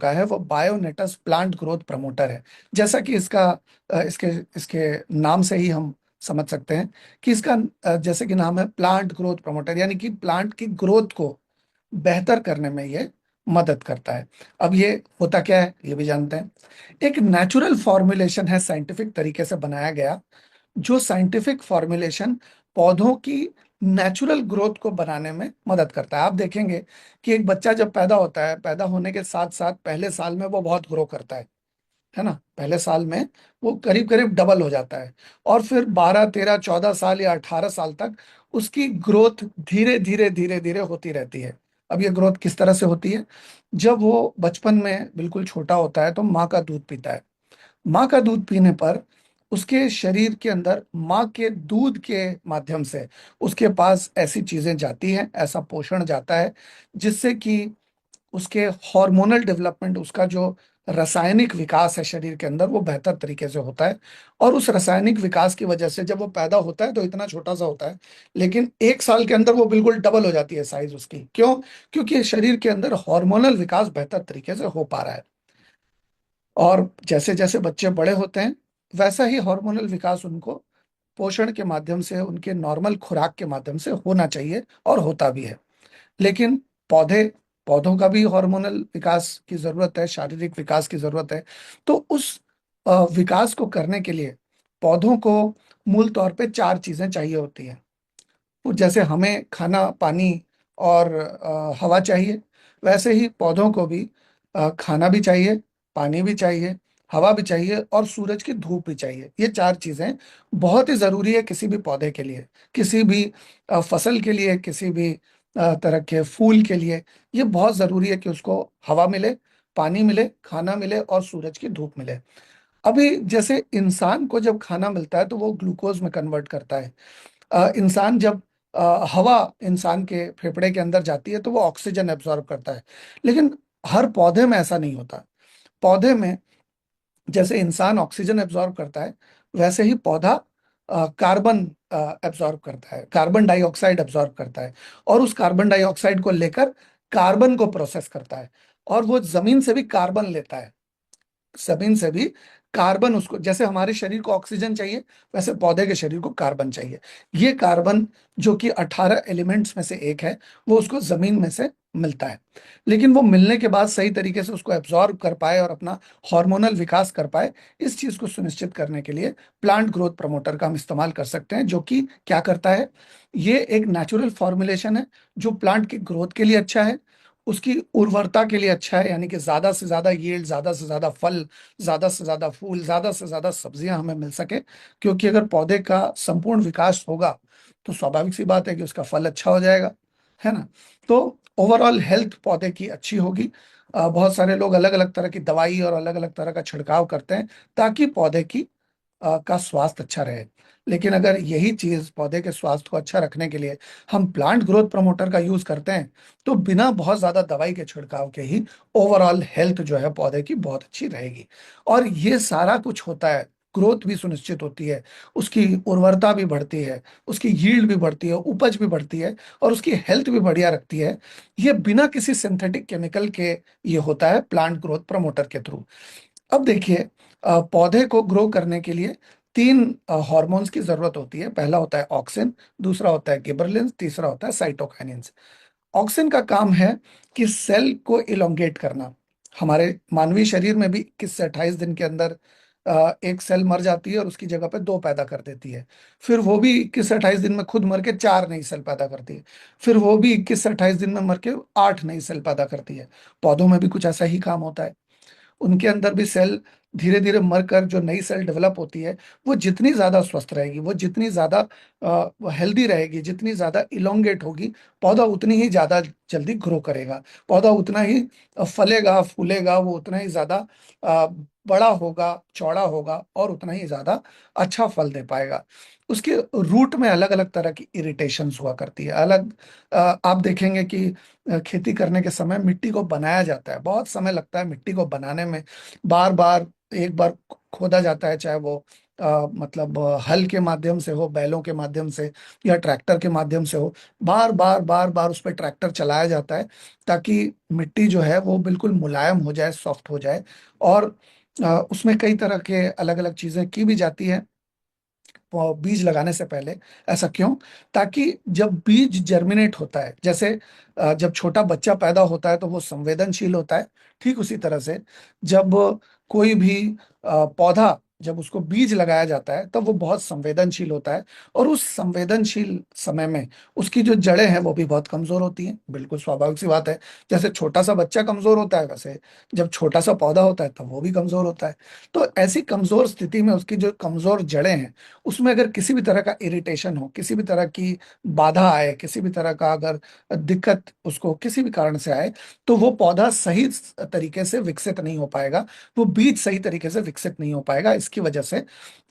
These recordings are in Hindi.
का है वो बायोनेटस प्लांट ग्रोथ प्रमोटर है। जैसा कि इसका इसके इसके नाम से ही हम समझ सकते हैं कि इसका जैसे कि नाम है प्लांट ग्रोथ प्रमोटर, यानी कि प्लांट की ग्रोथ को बेहतर करने में ये मदद करता है। अब ये होता क्या है ये भी जानते हैं। एक नेचुरल फॉर्मुलेशन है, साइंटिफिक तरीके से बनाया गया, जो साइंटिफिक फॉर्मुलेशन पौधों की नेचुरल ग्रोथ को बनाने में मदद करता है। आप देखेंगे कि एक बच्चा जब पैदा होता है, पैदा होने के साथ साथ पहले साल में वो बहुत ग्रो करता है ना। पहले साल में वो करीब करीब डबल हो जाता है, और फिर 12 13 14 साल या 18 साल तक उसकी ग्रोथ धीरे धीरे धीरे धीरे होती रहती है। अब ये ग्रोथ किस तरह से होती है? जब वो बचपन में बिल्कुल छोटा होता है तो माँ का दूध पीता है। माँ का दूध पीने पर उसके शरीर के अंदर माँ के दूध के माध्यम से उसके पास ऐसी चीजें जाती हैं, ऐसा पोषण जाता है, जिससे कि उसके हार्मोनल डेवलपमेंट, उसका जो रासायनिक विकास है शरीर के अंदर, वो बेहतर तरीके से होता है। और उस रासायनिक विकास की वजह से जब वो पैदा होता है तो इतना छोटा सा होता है, लेकिन 1 साल के अंदर वो बिल्कुल डबल हो जाती है साइज उसकी। क्यों? क्योंकि शरीर के अंदर हार्मोनल विकास बेहतर तरीके से हो पा रहा है। और जैसे जैसे बच्चे बड़े होते हैं वैसा ही हार्मोनल विकास उनको पोषण के माध्यम से, उनके नॉर्मल खुराक के माध्यम से होना चाहिए, और होता भी है। लेकिन पौधे पौधों का भी हार्मोनल विकास की जरूरत है, शारीरिक विकास की जरूरत है। तो उस विकास को करने के लिए पौधों को मूल तौर पे 4 चीजें चाहिए होती हैं। वो जैसे हमें खाना, पानी और हवा चाहिए, वैसे ही पौधों को भी खाना भी चाहिए, पानी भी चाहिए, हवा भी चाहिए, और सूरज की धूप भी चाहिए। ये 4 चीजें बहुत ही जरूरी है किसी भी पौधे के लिए, किसी भी फसल के लिए, किसी भी तरह के फूल के लिए। ये बहुत जरूरी है कि उसको हवा मिले, पानी मिले, खाना मिले और सूरज की धूप मिले। अभी जैसे इंसान को जब खाना मिलता है तो वो ग्लूकोज में कन्वर्ट करता है। इंसान जब हवा इंसान के फेफड़े के अंदर जाती है तो वो ऑक्सीजन एब्जॉर्ब करता है। लेकिन हर पौधे में ऐसा नहीं होता। पौधे में जैसे इंसान ऑक्सीजन एब्जॉर्ब करता है, वैसे ही पौधा कार्बन एब्जॉर्ब करता है, कार्बन डाइऑक्साइड एब्जॉर्ब करता है, और उस कार्बन डाइऑक्साइड को लेकर कार्बन को प्रोसेस करता है, और वो जमीन से भी कार्बन लेता है। जमीन से भी कार्बन, उसको जैसे हमारे शरीर को ऑक्सीजन चाहिए, वैसे पौधे के शरीर को कार्बन चाहिए। ये कार्बन, जो कि 18 एलिमेंट्स में से एक है, वो उसको जमीन में से मिलता है। लेकिन वो मिलने के बाद सही तरीके से उसको एब्जॉर्ब कर पाए और अपना हार्मोनल विकास कर पाए, इस चीज को सुनिश्चित करने के लिए प्लांट ग्रोथ प्रमोटर का हम इस्तेमाल कर सकते हैं, जो कि क्या करता है? ये एक नेचुरल फॉर्मुलेशन है जो प्लांट की ग्रोथ के लिए अच्छा है, उसकी उर्वरता के लिए अच्छा है, यानी कि ज्यादा से ज्यादा यील्ड, ज्यादा से ज्यादा फल, ज्यादा से ज्यादा फूल, ज्यादा से ज्यादा सब्जियां हमें मिल सके। क्योंकि अगर पौधे का संपूर्ण विकास होगा तो स्वाभाविक सी बात है कि उसका फल अच्छा हो जाएगा, है ना। तो ओवरऑल हेल्थ पौधे की अच्छी होगी। बहुत सारे लोग अलग अलग तरह की दवाई और अलग अलग तरह का छिड़काव करते हैं ताकि पौधे की का स्वास्थ्य अच्छा रहे। लेकिन अगर यही चीज पौधे के स्वास्थ्य को अच्छा रखने के लिए हम प्लांट ग्रोथ प्रमोटर का यूज करते हैं, तो बिना बहुत ज्यादा दवाई के छिड़काव के ही ओवरऑल हेल्थ जो है पौधे की बहुत अच्छी रहेगी। और ये सारा कुछ होता है, ग्रोथ भी सुनिश्चित होती है, उसकी उर्वरता भी बढ़ती है, उसकी यील्ड भी बढ़ती है, उपज भी बढ़ती है, और उसकी हेल्थ भी बढ़िया रखती है। ये बिना किसी सिंथेटिक केमिकल के ये होता है प्लांट ग्रोथ प्रमोटर के थ्रू। अब देखिए, पौधे को ग्रो करने के लिए 3 हॉर्मोन्स की जरूरत होती है। पहला होता है ऑक्सिन, दूसरा होता है गिबरलिंस, तीसरा होता है साइटोकाइनिन्स। ऑक्सिन का काम है कि सेल को इलोंगेट करना। हमारे मानवीय शरीर में भी 21 से 28 दिन के अंदर एक सेल मर जाती है और उसकी जगह पे 2 पैदा कर देती है। फिर वो भी 21 से 28 दिन में खुद मर के 4 नई सेल पैदा करती है। फिर वो भी 21 से 28 दिन में मर के 8 नई सेल पैदा करती है। पौधों में भी कुछ ऐसा ही काम होता है। उनके अंदर भी सेल धीरे धीरे मरकर जो नई सेल डेवलप होती है, वो जितनी ज्यादा स्वस्थ रहेगी, वो जितनी ज्यादा हेल्दी रहेगी, जितनी ज्यादा इलोंगेट होगी, पौधा उतनी ही ज्यादा जल्दी ग्रो करेगा। पौधा उतना ही फलेगा, फूलेगा, वो उतना ही ज्यादा अ, बड़ा होगा, चौड़ा होगा, और उतना ही ज्यादा अच्छा फल दे पाएगा। उसके रूट में अलग अलग तरह की इरिटेशंस हुआ करती है। आप देखेंगे कि खेती करने के समय मिट्टी को बनाया जाता है, बहुत समय लगता है मिट्टी को बनाने में। बार बार, एक बार खोदा जाता है, चाहे वो मतलब हल के माध्यम से हो, बैलों के माध्यम से या ट्रैक्टर के माध्यम से हो, बार बार बार बार उस पर ट्रैक्टर चलाया जाता है ताकि मिट्टी जो है वो बिल्कुल मुलायम हो जाए, सॉफ्ट हो जाए। और उसमें कई तरह के अलग अलग चीजें की भी जाती है वो बीज लगाने से पहले। ऐसा क्यों? ताकि जब बीज जर्मिनेट होता है, जैसे जब छोटा बच्चा पैदा होता है तो वो संवेदनशील होता है, ठीक उसी तरह से जब कोई भी पौधा, जब उसको बीज लगाया जाता है तब वो बहुत संवेदनशील होता है। और उस संवेदनशील समय में उसकी जो जड़ें हैं वो भी बहुत कमजोर होती हैं, बिल्कुल स्वाभाविक सी बात है। जैसे छोटा सा बच्चा कमजोर होता है, वैसे जब छोटा सा पौधा होता है तब वो भी कमजोर होता है। तो ऐसी कमजोर स्थिति में उसकी जो कमजोर जड़ें हैं, उसमें अगर किसी भी तरह का इरिटेशन हो, किसी भी तरह की बाधा आए, किसी भी तरह का अगर दिक्कत उसको किसी भी कारण से आए, तो वो पौधा सही तरीके से विकसित नहीं हो पाएगा, वो बीज सही तरीके से विकसित नहीं हो पाएगा। इसकी वजह से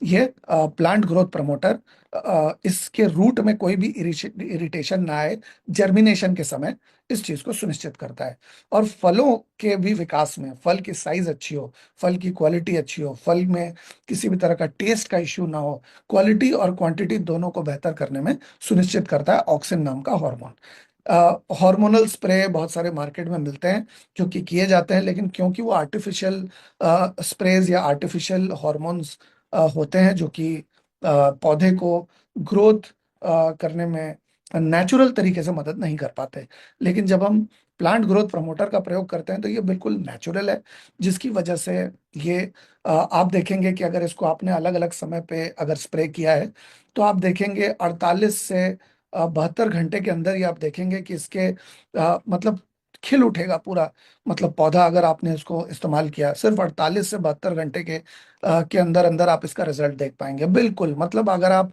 ये प्लांट ग्रोथ प्रमोटर इसके रूट में कोई भी इरिटेशन ना आए जर्मिनेशन के समय, इस चीज को सुनिश्चित करता है। और फलों के भी विकास में, फल की साइज अच्छी हो, फल की क्वालिटी अच्छी हो, फल में किसी भी तरह का टेस्ट का इश्यू ना हो, क्वालिटी और क्वांटिटी दोनों को बेहतर करने में सुनिश्चित करता है ऑक्सिन नाम का हार्मोन। हार्मोनल स्प्रे बहुत सारे मार्केट में मिलते हैं जो कि किए जाते हैं, लेकिन क्योंकि वो आर्टिफिशियल स्प्रेज या आर्टिफिशियल हार्मोन्स होते हैं जो कि पौधे को ग्रोथ करने में नेचुरल तरीके से मदद नहीं कर पाते। लेकिन जब हम प्लांट ग्रोथ प्रमोटर का प्रयोग करते हैं तो ये बिल्कुल नेचुरल है, जिसकी वजह से ये आप देखेंगे कि अगर इसको आपने अलग अलग समय पे अगर स्प्रे किया है तो आप देखेंगे 48 से 72 घंटे के अंदर ही आप देखेंगे कि इसके मतलब खिल उठेगा पूरा। मतलब पौधा अगर आपने इसको इस्तेमाल किया, सिर्फ 48 से 72 घंटे के अंदर अंदर आप इसका रिजल्ट देख पाएंगे। बिल्कुल, मतलब अगर आप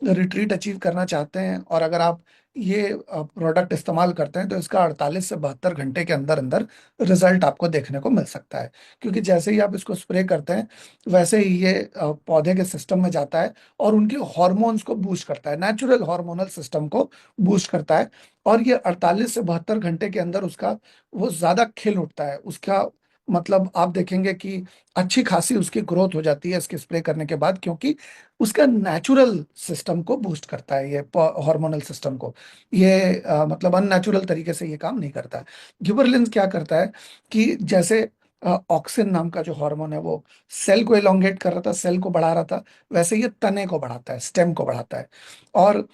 रिट्रीट अचीव करना चाहते हैं और अगर आप ये प्रोडक्ट इस्तेमाल करते हैं तो इसका 48 से 72 घंटे के अंदर अंदर रिजल्ट आपको देखने को मिल सकता है। क्योंकि जैसे ही आप इसको स्प्रे करते हैं वैसे ही ये पौधे के सिस्टम में जाता है और उनके हॉर्मोन्स को बूस्ट करता है, नेचुरल हार्मोनल सिस्टम को बूस्ट करता है। और ये 48 से 72 घंटे के अंदर उसका वो ज्यादा खिल उठता है, उसका मतलब आप देखेंगे कि अच्छी खासी उसकी ग्रोथ हो जाती है इसके स्प्रे करने के बाद, क्योंकि उसका नेचुरल सिस्टम को बूस्ट करता है ये हार्मोनल सिस्टम को। ये मतलब अननेचुरल तरीके से ये काम नहीं करता है। गिबरलिंस क्या करता है कि जैसे ऑक्सिन नाम का जो हार्मोन है वो सेल को एलोंगेट कर रहा था, सेल को बढ़ा रहा था, वैसे ये तने को बढ़ाता है, स्टेम को बढ़ाता है। और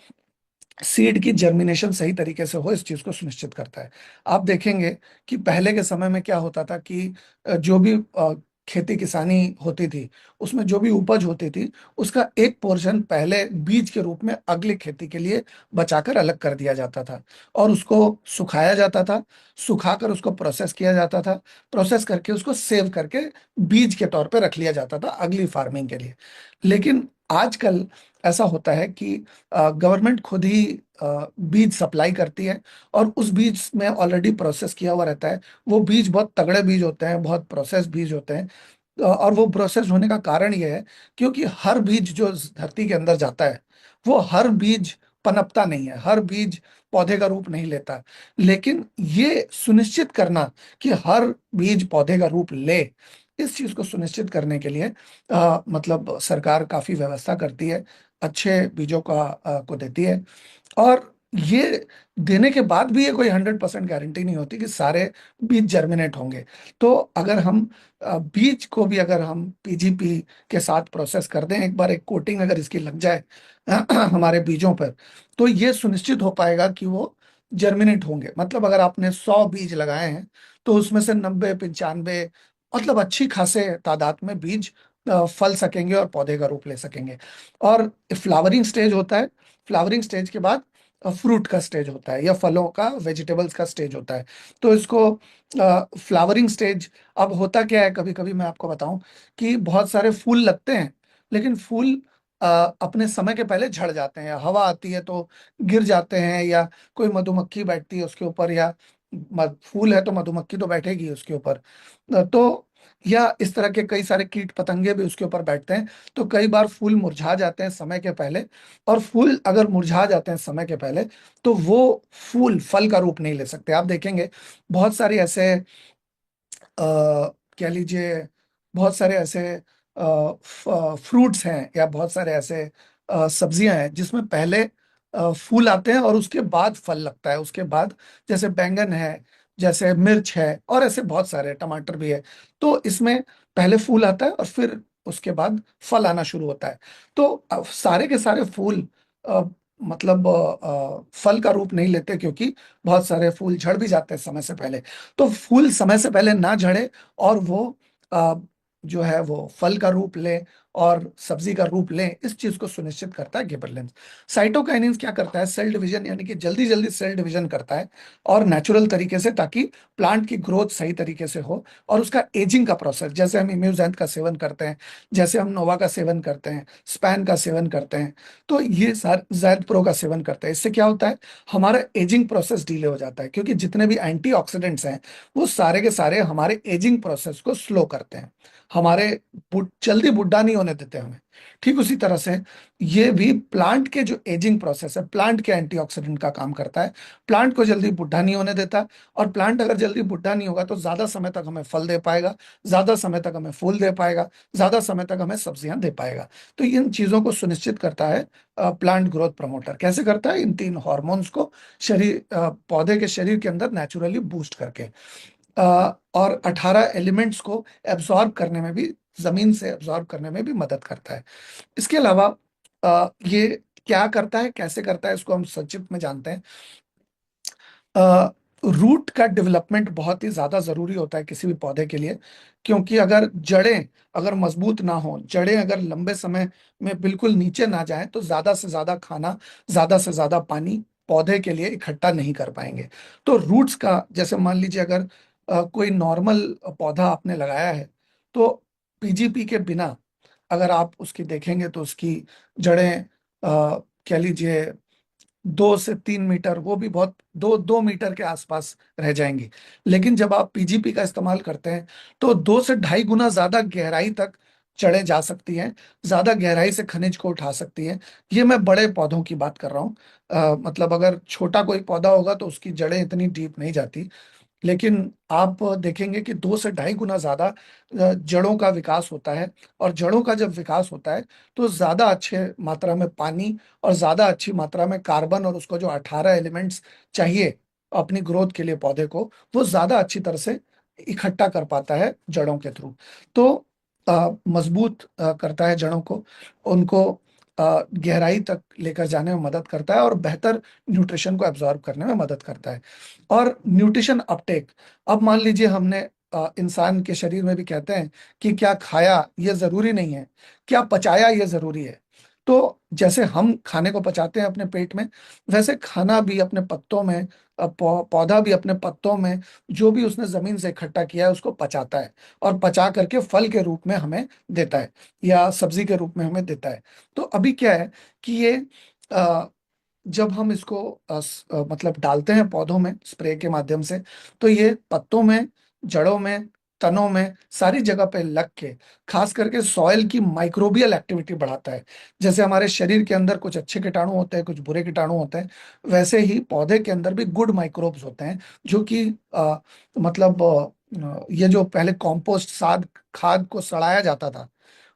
सीड की जर्मिनेशन सही तरीके से हो, इस चीज को सुनिश्चित करता है। आप देखेंगे कि पहले के समय में क्या होता था कि जो भी खेती किसानी होती थी उसमें जो भी उपज होती थी उसका एक पोर्शन पहले बीज के रूप में अगली खेती के लिए बचाकर अलग कर दिया जाता था और उसको सुखाया जाता था, सुखाकर उसको प्रोसेस किया जाता था, प्रोसेस करके उसको सेव करके बीज के तौर पे रख लिया जाता था अगली फार्मिंग के लिए। लेकिन आजकल ऐसा होता है कि गवर्नमेंट खुद ही बीज सप्लाई करती है और उस बीज में ऑलरेडी प्रोसेस किया हुआ रहता है। वो बीज बहुत तगड़े बीज होते हैं, बहुत प्रोसेस बीज होते हैं। और वो प्रोसेस होने का कारण ये है क्योंकि हर बीज जो इस धरती के अंदर जाता है वो हर बीज पनपता नहीं है, हर बीज पौधे का रूप नहीं लेता। लेकिन ये सुनिश्चित करना कि हर बीज पौधे का रूप ले, इस चीज को सुनिश्चित करने के लिए मतलब सरकार काफी व्यवस्था करती है, अच्छे बीजों को देती है। और ये देने के बाद भी ये कोई 100% गारंटी नहीं होती कि सारे बीज जर्मिनेट होंगे। तो अगर हम बीज को भी अगर हम पीजीपी के साथ प्रोसेस कर दें, एक बार एक कोटिंग अगर इसकी लग जाए हमारे बीजों पर, तो ये सुनिश्चित हो पाएगा कि वो जर्मिनेट होंगे। मतलब अगर आपने 100 बीज लगाए हैं तो उसमें से 90 95 मतलब अच्छी खासे तादाद में बीज फल सकेंगे और पौधे का रूप ले सकेंगे। और फ्लावरिंग स्टेज होता है, फ्लावरिंग स्टेज के बाद फ्रूट का स्टेज होता है या फलों का, वेजिटेबल्स का स्टेज होता है। तो इसको फ्लावरिंग स्टेज, अब होता क्या है, कभी कभी मैं आपको बताऊं कि बहुत सारे फूल लगते हैं लेकिन फूल अ, अपने समय के पहले झड़ जाते हैं, हवा आती है तो गिर जाते हैं, या कोई मधुमक्खी बैठती है उसके ऊपर, या फूल है तो मधुमक्खी तो बैठेगी उसके ऊपर। तो या इस तरह के कई सारे कीट पतंगे भी उसके ऊपर बैठते हैं। तो कई बार फूल मुरझा जाते हैं समय के पहले, और फूल अगर मुरझा जाते हैं समय के पहले तो वो फूल फल का रूप नहीं ले सकते। आप देखेंगे बहुत सारे ऐसे कह लीजिए बहुत सारे ऐसे फ्रूट्स हैं या बहुत सारे ऐसे सब्जियां हैं जिसमें पहले फूल आते हैं और उसके बाद फल लगता है, उसके बाद जैसे बैंगन है, जैसे मिर्च है, और ऐसे बहुत सारे, टमाटर भी है। तो इसमें पहले फूल आता है और फिर उसके बाद फल आना शुरू होता है। तो सारे के सारे फूल अ, मतलब फल का रूप नहीं लेते, क्योंकि बहुत सारे फूल झड़ भी जाते हैं समय से पहले। तो फूल समय से पहले ना झड़े और वो अ, जो है वो फल का रूप ले और सब्जी का रूप ले, इस चीज को सुनिश्चित करता है गिबरेलिंस। साइटोकाइनेंस क्या करता है? सेल डिवीजन, यानी कि जल्दी जल्दी सेल डिवीजन करता है और नेचुरल तरीके से, ताकि प्लांट की ग्रोथ सही तरीके से हो। और उसका एजिंग का प्रोसेस, जैसे हम इम्यूजेंट का सेवन करते हैं, जैसे हम नोवा का सेवन करते हैं, स्पैन का सेवन करते हैं, तो ये सार जैद प्रो का सेवन करते हैं। इससे क्या होता है? हमारा एजिंग प्रोसेस डिले हो जाता है, क्योंकि जितने भी एंटीऑक्सीडेंट्स हैं वो सारे के सारे हमारे एजिंग प्रोसेस को स्लो करते हैं, हमारे जल्दी बुढ़ा नहीं होने देते हमें। ठीक उसी तरह से ये भी प्लांट के जो एजिंग प्रोसेस है, प्लांट के एंटीऑक्सीडेंट का काम करता है। प्लांट को जल्दी बुढ़ा नहीं होने देता, और प्लांट अगर जल्दी बुढ़ा नहीं होगा तो ज्यादा समय तक हमें फल दे पाएगा, ज्यादा समय तक हमें फूल दे पाएगा, ज्यादा समय तक हमें सब्जियां दे पाएगा। तो इन चीजों को सुनिश्चित करता है प्लांट ग्रोथ प्रमोटर। कैसे करता है? इन तीन हॉर्मोन्स को पौधे के शरीर के अंदर नेचुरली बूस्ट करके, और 18 एलिमेंट्स को एब्जॉर्ब करने में भी, जमीन से एब्जॉर्ब करने में भी मदद करता है। इसके अलावा ये क्या करता है, कैसे करता है, इसको हम संक्षिप्त में जानते हैं। रूट का डेवलपमेंट बहुत ही ज्यादा जरूरी होता है किसी भी पौधे के लिए, क्योंकि अगर जड़ें अगर मजबूत ना हो, जड़ें अगर लंबे समय में बिल्कुल नीचे ना जाएं, तो ज्यादा से ज्यादा खाना, ज्यादा से ज्यादा पानी पौधे के लिए इकट्ठा नहीं कर पाएंगे। तो रूट्स का, जैसे मान लीजिए अगर कोई नॉर्मल पौधा आपने लगाया है, तो पीजीपी के बिना अगर आप उसकी देखेंगे तो उसकी जड़ें कह लीजिए 2 से 3 मीटर, वो भी बहुत, 2 2 मीटर के आसपास रह जाएंगी। लेकिन जब आप पीजीपी का इस्तेमाल करते हैं तो 2 से ढाई गुना ज्यादा गहराई तक चढ़े जा सकती हैं, ज्यादा गहराई से खनिज को उठा सकती हैं। ये मैं बड़े पौधों की बात कर रहा हूँ। मतलब अगर छोटा कोई पौधा होगा तो उसकी जड़ें इतनी डीप नहीं जाती, लेकिन आप देखेंगे कि 2 से ढाई गुना ज्यादा जड़ों का विकास होता है। और जड़ों का जब विकास होता है तो ज्यादा अच्छे मात्रा में पानी और ज्यादा अच्छी मात्रा में कार्बन, और उसको जो 18 एलिमेंट्स चाहिए अपनी ग्रोथ के लिए पौधे को, वो ज्यादा अच्छी तरह से इकट्ठा कर पाता है जड़ों के थ्रू। तो मजबूत करता है जड़ों को, उनको गहराई तक लेकर जाने में मदद करता है, और बेहतर न्यूट्रिशन को एब्जॉर्ब करने में मदद करता है। और न्यूट्रिशन अपटेक, अब मान लीजिए हमने इंसान के शरीर में भी कहते हैं कि क्या खाया ये जरूरी नहीं है, क्या पचाया ये जरूरी है। तो जैसे हम खाने को पचाते हैं अपने पेट में, वैसे खाना भी अपने पत्तों में, पौधा भी अपने पत्तों में जो भी उसने जमीन से इकट्ठा किया है उसको पचाता है, और पचा करके फल के रूप में हमें देता है, या सब्जी के रूप में हमें देता है। तो अभी क्या है कि ये जब हम इसको मतलब डालते हैं पौधों में स्प्रे के माध्यम से, तो ये पत्तों में, जड़ों में, तनों में, सारी जगह पे लग के खास करके सॉइल की माइक्रोबियल एक्टिविटी बढ़ाता है। जैसे हमारे शरीर के अंदर कुछ अच्छे कीटाणु होते हैं, कुछ बुरे कीटाणु होते हैं, वैसे ही पौधे के अंदर भी गुड माइक्रोब्स होते हैं, जो कि मतलब ये जो पहले कॉम्पोस्ट खाद को सड़ाया जाता था,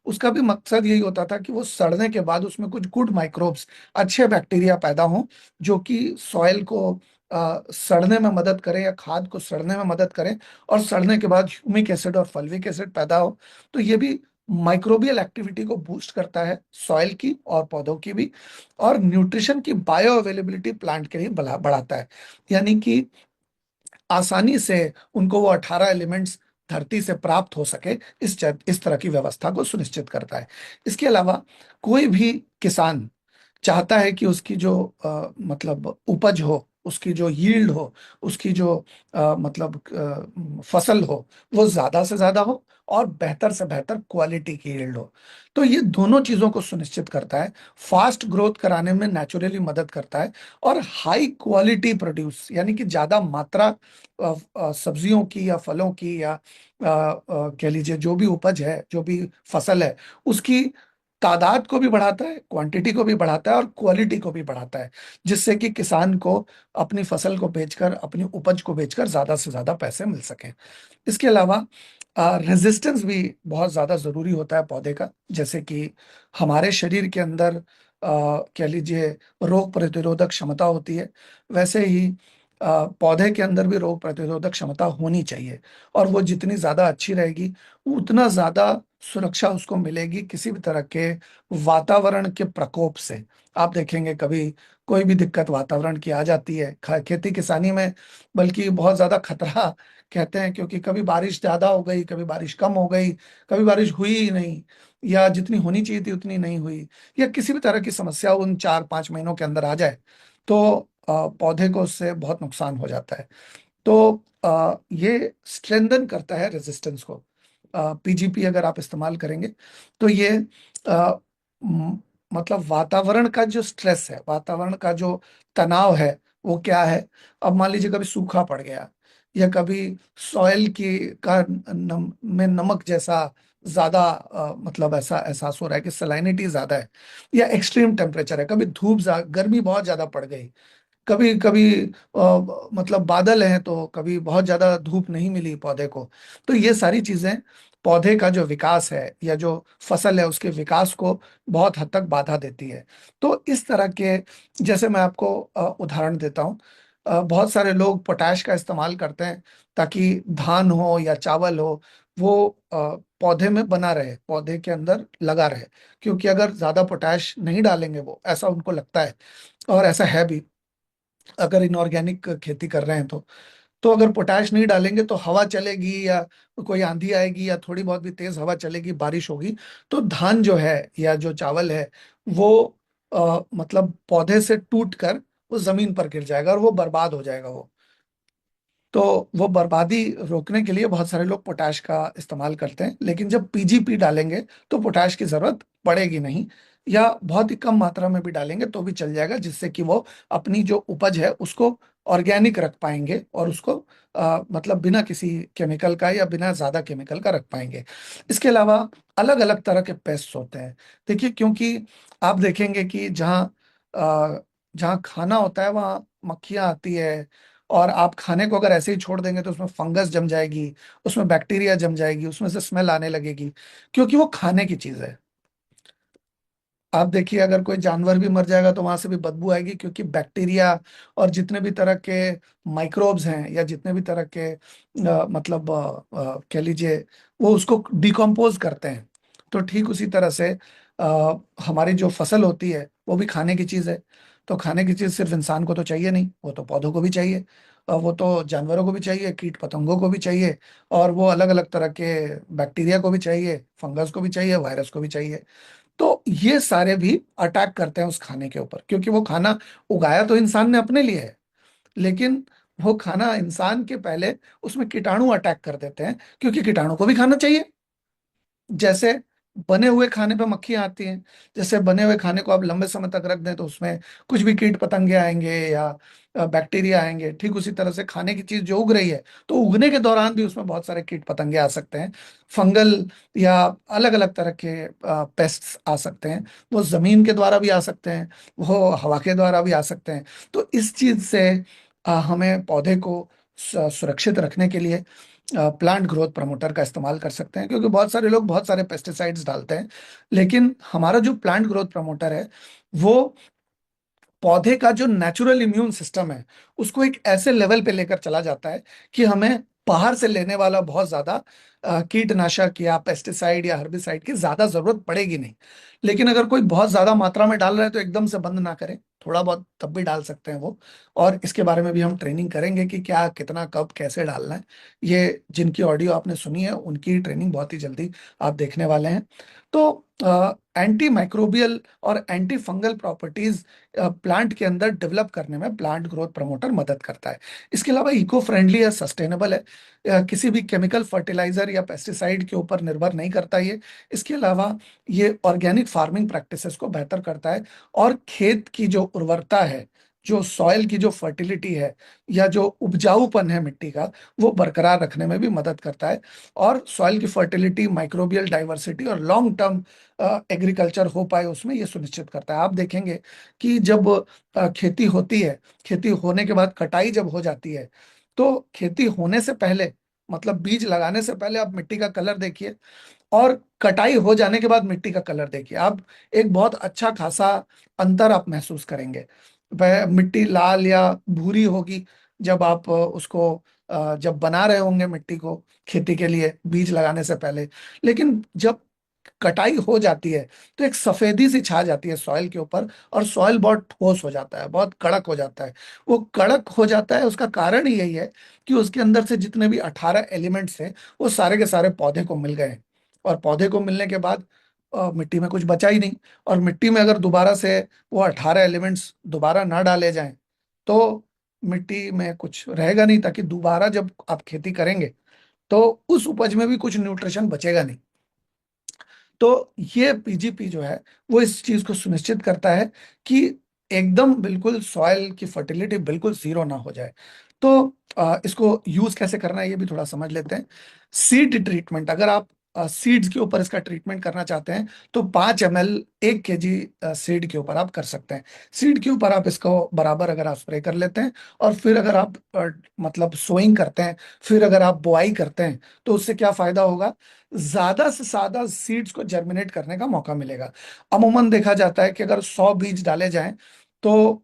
उसका भी मकसद यही होता था कि वो सड़ने के बाद उसमें कुछ गुड माइक्रोब्स, अच्छे बैक्टीरिया पैदा हों, जो कि सॉइल को सड़ने में मदद करें या खाद को सड़ने में मदद करें, और सड़ने के बाद ह्यूमिक एसिड और फल्विक एसिड पैदा हो। तो ये भी माइक्रोबियल एक्टिविटी को बूस्ट करता है, सॉइल की और पौधों की भी। और न्यूट्रिशन की बायो अवेलेबिलिटी प्लांट के लिए बढ़ाता है, यानी कि आसानी से उनको वो 18 एलिमेंट्स धरती से प्राप्त हो सके, इस तरह की व्यवस्था को सुनिश्चित करता है। इसके अलावा कोई भी किसान चाहता है कि उसकी जो मतलब उपज हो, उसकी जो यील्ड हो, उसकी जो मतलब फसल हो, वो ज्यादा से ज्यादा हो और बेहतर से बेहतर क्वालिटी की यील्ड हो। तो ये दोनों चीजों को सुनिश्चित करता है, फास्ट ग्रोथ कराने में नेचुरली मदद करता है, और हाई क्वालिटी प्रोड्यूस, यानी कि ज्यादा मात्रा सब्जियों की या फलों की या कह लीजिए जो भी उपज है, जो भी फसल है, उसकी तादाद को भी बढ़ाता है, क्वांटिटी को भी बढ़ाता है और क्वालिटी को भी बढ़ाता है, जिससे कि किसान को अपनी फसल को बेचकर, अपनी उपज को बेचकर ज्यादा से ज्यादा पैसे मिल सकें। इसके अलावा रेजिस्टेंस भी बहुत ज्यादा जरूरी होता है पौधे का। जैसे कि हमारे शरीर के अंदर कह लीजिए रोग प्रतिरोधक क्षमता होती है, वैसे ही पौधे के अंदर भी रोग प्रतिरोधक क्षमता होनी चाहिए। और वो जितनी ज्यादा अच्छी रहेगी, उतना ज्यादा सुरक्षा उसको मिलेगी किसी भी तरह के वातावरण के प्रकोप से। आप देखेंगे कभी कोई भी दिक्कत वातावरण की आ जाती है खेती किसानी में, बल्कि बहुत ज्यादा खतरा कहते हैं, क्योंकि कभी बारिश ज्यादा हो गई, कभी बारिश कम हो गई, कभी बारिश हुई ही नहीं, या जितनी होनी चाहिए थी उतनी नहीं हुई, या किसी भी तरह की समस्या उन 4-5 महीनों के अंदर आ जाए, तो पौधे को उससे बहुत नुकसान हो जाता है। तो ये स्ट्रेंथन करता है रेजिस्टेंस को। पीजीपी अगर आप इस्तेमाल करेंगे तो ये अ, म- मतलब वातावरण का जो स्ट्रेस है, वातावरण का जो तनाव है, वो क्या है। अब मान लीजिए कभी सूखा पड़ गया, या कभी सॉइल की का में नमक जैसा ज्यादा मतलब ऐसा एहसास हो रहा है कि सलाइनिटी ज्यादा है, या एक्सट्रीम टेम्परेचर है, कभी गर्मी बहुत ज्यादा पड़ गई, कभी कभी मतलब बादल हैं तो कभी बहुत ज्यादा धूप नहीं मिली पौधे को। तो ये सारी चीजें पौधे का जो विकास है या जो फसल है उसके विकास को बहुत हद तक बाधा देती है। तो इस तरह के, जैसे मैं आपको उदाहरण देता हूँ, बहुत सारे लोग पोटैश का इस्तेमाल करते हैं ताकि धान हो या चावल हो, वो पौधे में बना रहे, पौधे के अंदर लगा रहे। क्योंकि अगर ज्यादा पोटैश नहीं डालेंगे, वो ऐसा उनको लगता है और ऐसा है भी, अगर इनऑर्गेनिक खेती कर रहे हैं तो अगर पोटैश नहीं डालेंगे तो हवा चलेगी या कोई आंधी आएगी या थोड़ी बहुत भी तेज हवा चलेगी, बारिश होगी, तो धान जो है या जो चावल है वो मतलब पौधे से टूट कर वो जमीन पर गिर जाएगा और वो बर्बाद हो जाएगा वो। तो वो बर्बादी रोकने के लिए बहुत सारे लोग पोटैश का इस्तेमाल करते हैं, लेकिन जब पीजीपी डालेंगे तो पोटैश की जरूरत पड़ेगी नहीं, या बहुत ही कम मात्रा में भी डालेंगे तो भी चल जाएगा, जिससे कि वो अपनी जो उपज है उसको ऑर्गेनिक रख पाएंगे और उसको मतलब बिना किसी केमिकल का या बिना ज्यादा केमिकल का रख पाएंगे। इसके अलावा अलग अलग तरह के पेस्ट होते हैं। देखिए, क्योंकि आप देखेंगे कि जहाँ खाना होता है वहाँ मक्खियाँ आती है, और आप खाने को अगर ऐसे ही छोड़ देंगे तो उसमें फंगस जम जाएगी, उसमें बैक्टीरिया जम जाएगी, उसमें से स्मेल आने लगेगी, क्योंकि वो खाने की चीज है। आप देखिए अगर कोई जानवर भी मर जाएगा तो वहां से भी बदबू आएगी, क्योंकि बैक्टीरिया और जितने भी तरह के माइक्रोब्स हैं या जितने भी तरह के मतलब कह लीजिए वो उसको डिकम्पोज करते हैं। तो ठीक उसी तरह से हमारी जो फसल होती है वो भी खाने की चीज है। तो खाने की चीज सिर्फ इंसान को तो चाहिए नहीं, वो तो पौधों को भी चाहिए, वो तो जानवरों को भी चाहिए, कीट पतंगों को भी चाहिए, और वो अलग अलग तरह के बैक्टीरिया को भी चाहिए, फंगस को भी चाहिए, वायरस को भी चाहिए। तो ये सारे भी अटैक करते हैं उस खाने के ऊपर, क्योंकि वो खाना उगाया तो इंसान ने अपने लिए है, लेकिन वो खाना इंसान के पहले उसमें कीटाणु अटैक कर देते हैं, क्योंकि कीटाणु को भी खाना चाहिए। जैसे बने हुए खाने पे मक्खियां आती हैं, जैसे बने हुए खाने को आप लंबे समय तक रख दें तो उसमें कुछ भी कीट पतंगे आएंगे या बैक्टीरिया आएंगे। ठीक उसी तरह से खाने की चीज जो उग रही है, तो उगने के दौरान भी उसमें बहुत सारे कीट पतंगे आ सकते हैं, फंगल या अलग अलग तरह के पेस्ट्स आ सकते हैं। वो जमीन के द्वारा भी आ सकते हैं, वो हवा के द्वारा भी आ सकते हैं। तो इस चीज से हमें पौधे को सुरक्षित रखने के लिए प्लांट ग्रोथ प्रमोटर का इस्तेमाल कर सकते हैं, क्योंकि बहुत सारे लोग बहुत सारे पेस्टिसाइड्स डालते हैं, लेकिन हमारा जो प्लांट ग्रोथ प्रमोटर है वो पौधे का जो नेचुरल इम्यून सिस्टम है उसको एक ऐसे लेवल पे लेकर चला जाता है कि हमें बाहर से लेने वाला बहुत ज्यादा कीटनाशक या पेस्टिसाइड या हर्बिसाइड की ज्यादा जरूरत पड़ेगी नहीं। लेकिन अगर कोई बहुत ज्यादा मात्रा में डाल रहा है तो एकदम से बंद ना करें, थोड़ा बहुत तब भी डाल सकते हैं वो। और इसके बारे में भी हम ट्रेनिंग करेंगे कि क्या, कितना, कब, कैसे डालना है। ये जिनकी ऑडियो आपने सुनी है उनकी ट्रेनिंग बहुत ही जल्दी आप देखने वाले हैं। तो एंटी माइक्रोबियल और एंटी फंगल प्रॉपर्टीज प्लांट के अंदर डेवलप करने में प्लांट ग्रोथ प्रमोटर मदद करता है। इसके अलावा इको फ्रेंडली या सस्टेनेबल है, किसी भी केमिकल फर्टिलाइजर या पेस्टिसाइड के ऊपर निर्भर नहीं करता ये। इसके अलावा ये ऑर्गेनिक फार्मिंग प्रैक्टिसेस को बेहतर करता है, और खेत की जो उर्वरता है, जो सॉइल की जो फर्टिलिटी है या जो उपजाऊपन है मिट्टी का, वो बरकरार रखने में भी मदद करता है। और सॉइल की फर्टिलिटी, माइक्रोबियल डाइवर्सिटी और लॉन्ग टर्म एग्रीकल्चर हो पाए उसमें ये सुनिश्चित करता है। आप देखेंगे कि जब खेती होती है, खेती होने के बाद कटाई जब हो जाती है, तो खेती होने से पहले, मतलब बीज लगाने से पहले आप मिट्टी का कलर देखिए, और कटाई हो जाने के बाद मिट्टी का कलर देखिए, आप एक बहुत अच्छा खासा अंतर आप महसूस करेंगे। वह मिट्टी लाल या भूरी होगी जब आप उसको जब बना रहे होंगे मिट्टी को खेती के लिए बीज लगाने से पहले। लेकिन जब कटाई हो जाती है तो एक सफेदी सी छा जाती है सॉइल के ऊपर, और सॉइल बहुत ठोस हो जाता है, बहुत कड़क हो जाता है। वो कड़क हो जाता है, उसका कारण ही यही है कि उसके अंदर से जितने भी 18 एलिमेंट्स हैं वो सारे के सारे पौधे को मिल गए हैं। और पौधे को मिलने के बाद मिट्टी में कुछ बचा ही नहीं। और मिट्टी में अगर दोबारा से वो 18 एलिमेंट्स दोबारा ना डाले जाएं तो मिट्टी में कुछ रहेगा नहीं, ताकि दोबारा जब आप खेती करेंगे तो उस उपज में भी कुछ न्यूट्रिशन बचेगा नहीं। तो ये पीजीपी जो है वो इस चीज को सुनिश्चित करता है कि एकदम बिल्कुल सॉइल की फर्टिलिटी बिल्कुल जीरो ना हो जाए। तो इसको यूज कैसे करना है ये भी थोड़ा समझ लेते हैं। सीड ट्रीटमेंट, अगर आप सीड्स के ऊपर इसका ट्रीटमेंट करना चाहते हैं तो 5 ml 1 kg सीड के ऊपर आप कर सकते हैं। सीड के ऊपर आप इसको बराबर अगर आप स्प्रे कर लेते हैं, और फिर अगर आप मतलब सोइंग करते हैं, फिर अगर आप बुआई करते हैं, तो उससे क्या फायदा होगा? ज्यादा से ज्यादा सीड्स को जर्मिनेट करने का मौका मिलेगा। अमूमन देखा जाता है कि अगर 100 बीज डाले जाएं तो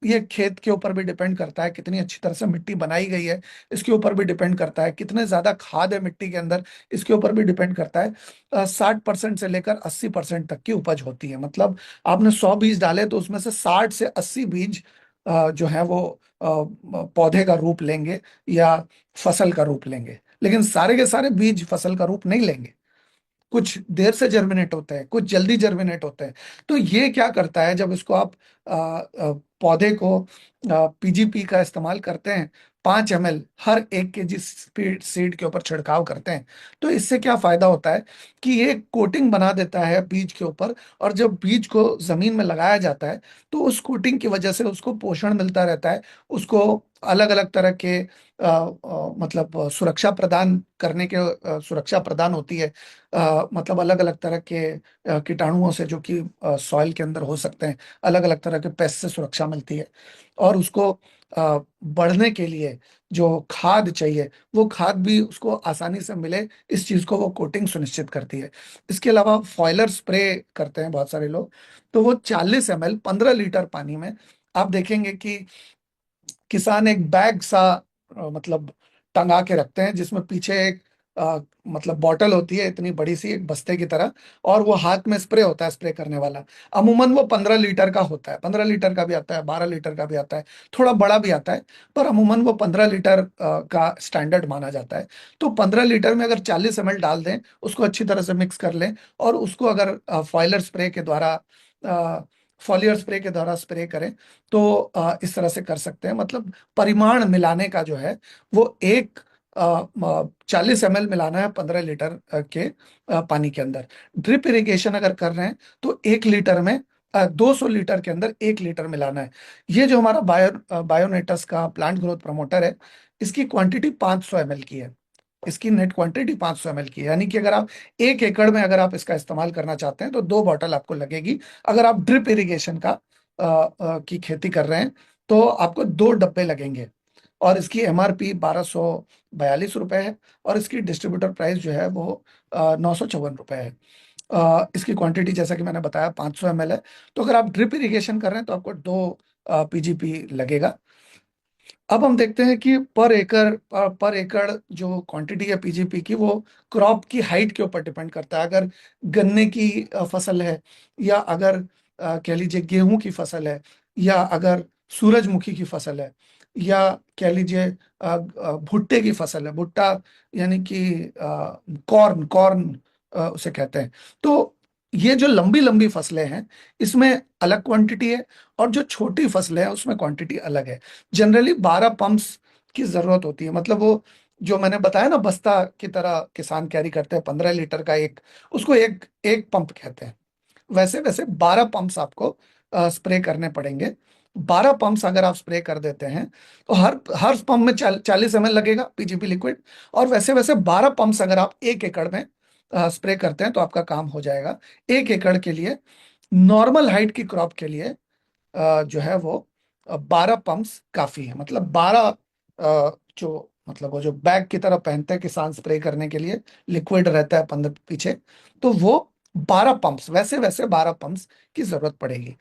ये खेत के ऊपर भी डिपेंड करता है, कितनी अच्छी तरह से मिट्टी बनाई गई है इसके ऊपर भी डिपेंड करता है, कितने ज्यादा खाद है मिट्टी के अंदर इसके ऊपर भी डिपेंड करता है। 60% से लेकर 80% तक की उपज होती है। मतलब आपने 100 बीज डाले तो उसमें से 60 से 80 बीज जो है वो पौधे का रूप लेंगे या फसल का रूप लेंगे। लेकिन सारे के सारे बीज फसल का रूप नहीं लेंगे, कुछ देर से जर्मिनेट होते हैं, कुछ जल्दी जर्मिनेट होते हैं। तो ये क्या करता है, जब इसको आप पौधे को पीजीपी का इस्तेमाल करते हैं, 5 ml हर 1 kg स्पीड सीड के ऊपर छिड़काव करते हैं, तो इससे क्या फायदा होता है कि ये कोटिंग बना देता है बीज के ऊपर। और जब बीज को जमीन में लगाया जाता है तो उस कोटिंग की वजह से उसको पोषण मिलता रहता है, उसको अलग अलग तरह के मतलब सुरक्षा प्रदान करने के सुरक्षा प्रदान होती है। मतलब अलग अलग तरह के कीटाणुओं से जो कि सॉइल के अंदर हो सकते हैं, अलग अलग तरह के पेस्ट से सुरक्षा मिलती है। और उसको बढ़ने के लिए जो खाद चाहिए वो खाद भी उसको आसानी से मिले, इस चीज को वो कोटिंग सुनिश्चित करती है। इसके अलावा फॉयलर स्प्रे करते हैं बहुत सारे लोग, तो वो 40 ml 15 लीटर पानी में, आप देखेंगे कि किसान एक बैग सा मतलब टंगा के रखते हैं, जिसमें पीछे एक मतलब बॉटल होती है इतनी बड़ी सी, एक बस्ते की तरह, और वो हाथ में स्प्रे होता है, स्प्रे करने वाला। अमूमन वो 15 लीटर का होता है, 15 लीटर का भी आता है, 12 लीटर का भी आता है, थोड़ा बड़ा भी आता है, पर अमूमन वो 15 लीटर का स्टैंडर्ड माना जाता है। तो 15 लीटर में अगर 40 ml डाल दें, उसको अच्छी तरह से मिक्स कर लें, और उसको अगर फॉइलर स्प्रे के द्वारा फॉलियर स्प्रे के द्वारा स्प्रे करें, तो इस तरह से कर सकते हैं। मतलब परिमाण मिलाने का जो है वो एक 40 ml मिलाना है 15 लीटर के पानी के अंदर। ड्रिप इरिगेशन अगर कर रहे हैं तो 1 लीटर में 200 लीटर के अंदर 1 लीटर मिलाना है। ये जो हमारा बायोनेटस का प्लांट ग्रोथ प्रमोटर है, इसकी क्वांटिटी 500 ml की है। इसकी नेट क्वांटिटी 500 ml की है, यानी कि अगर आप 1 एकड़ में अगर आप इसका इस्तेमाल करना चाहते हैं तो 2 बॉटल आपको लगेगी। अगर आप ड्रिप इरिगेशन का की खेती कर रहे हैं तो आपको 2 डब्बे लगेंगे। और इसकी एमआरपी 1242 रुपये है, और इसकी डिस्ट्रीब्यूटर प्राइस जो है वो 954 रुपये है। इसकी क्वांटिटी जैसा कि मैंने बताया 500 ml है। तो अगर आप ड्रिप इरिगेशन कर रहे हैं तो आपको 2 पीजीपी लगेगा। अब हम देखते हैं कि पर एकड़ जो क्वांटिटी है पीजीपी की, वो क्रॉप की हाइट के ऊपर डिपेंड करता है। अगर गन्ने की फसल है, या अगर कह लीजिए गेहूं की फसल है, या अगर सूरजमुखी की फसल है, या कह लीजिए भुट्टे की फसल है, भुट्टा यानी कि कॉर्न कॉर्न उसे कहते हैं। तो ये जो लंबी लंबी फसलें हैं इसमें अलग क्वांटिटी है, और जो छोटी फसलें हैं उसमें क्वांटिटी अलग है। जनरली 12 पंप्स की जरूरत होती है। मतलब वो जो मैंने बताया ना, बस्ता की तरह किसान कैरी करते हैं 15 लीटर का एक, उसको एक एक पंप कहते हैं। वैसे वैसे 12 पंप्स आपको स्प्रे करने पड़ेंगे। 12 पंप्स अगर आप स्प्रे कर देते हैं तो हर हर पंप में 40 ml लगेगा पीजीपी लिक्विड। और वैसे वैसे 12 पंप्स अगर आप 1 एकड़ में स्प्रे करते हैं तो आपका काम हो जाएगा। 1 एकड़ के लिए नॉर्मल हाइट की क्रॉप के लिए जो है वो 12 पंप्स काफी है। मतलब 12 जो मतलब वो जो बैग की तरह पहनते हैं किसान स्प्रे करने के लिए, लिक्विड रहता है 15 पीछे, तो वो 12 पंप्स, वैसे वैसे 12 पंप्स की जरूरत पड़ेगी।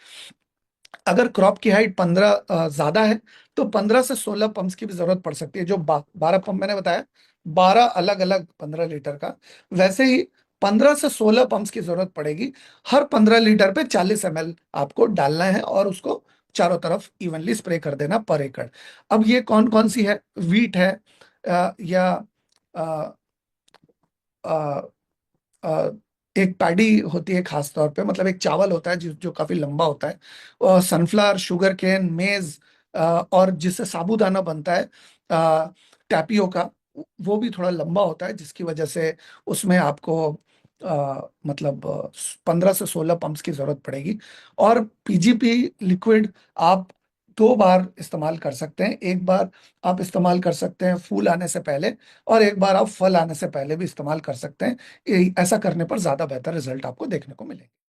अगर क्रॉप की हाइट 15 ज्यादा है तो 15 से 16 पंप्स की भी जरूरत पड़ सकती है। जो 12 पंप मैंने बताया, 12 अलग अलग 15 लीटर का, वैसे ही 15 से 16 पंप्स की जरूरत पड़ेगी। हर 15 लीटर पे 40 ml आपको डालना है और उसको चारों तरफ इवनली स्प्रे कर देना पर एकड़। अब ये कौन कौन सी है, वीट है या अ, एक पैडी होती है खास तौर पे, मतलब एक चावल होता है जो काफी लंबा होता है, और सनफ्लावर, शुगर केन, मेज, और जिससे साबूदाना बनता है, टैपियो का, वो भी थोड़ा लंबा होता है, जिसकी वजह से उसमें आपको मतलब 15 से 16 पंप्स की जरूरत पड़ेगी। और पीजीपी लिक्विड आप 2 बार इस्तेमाल कर सकते हैं। एक बार आप इस्तेमाल कर सकते हैं फूल आने से पहले, और एक बार आप फल आने से पहले भी इस्तेमाल कर सकते हैं। ऐसा करने पर ज्यादा बेहतर रिजल्ट आपको देखने को मिलेगा।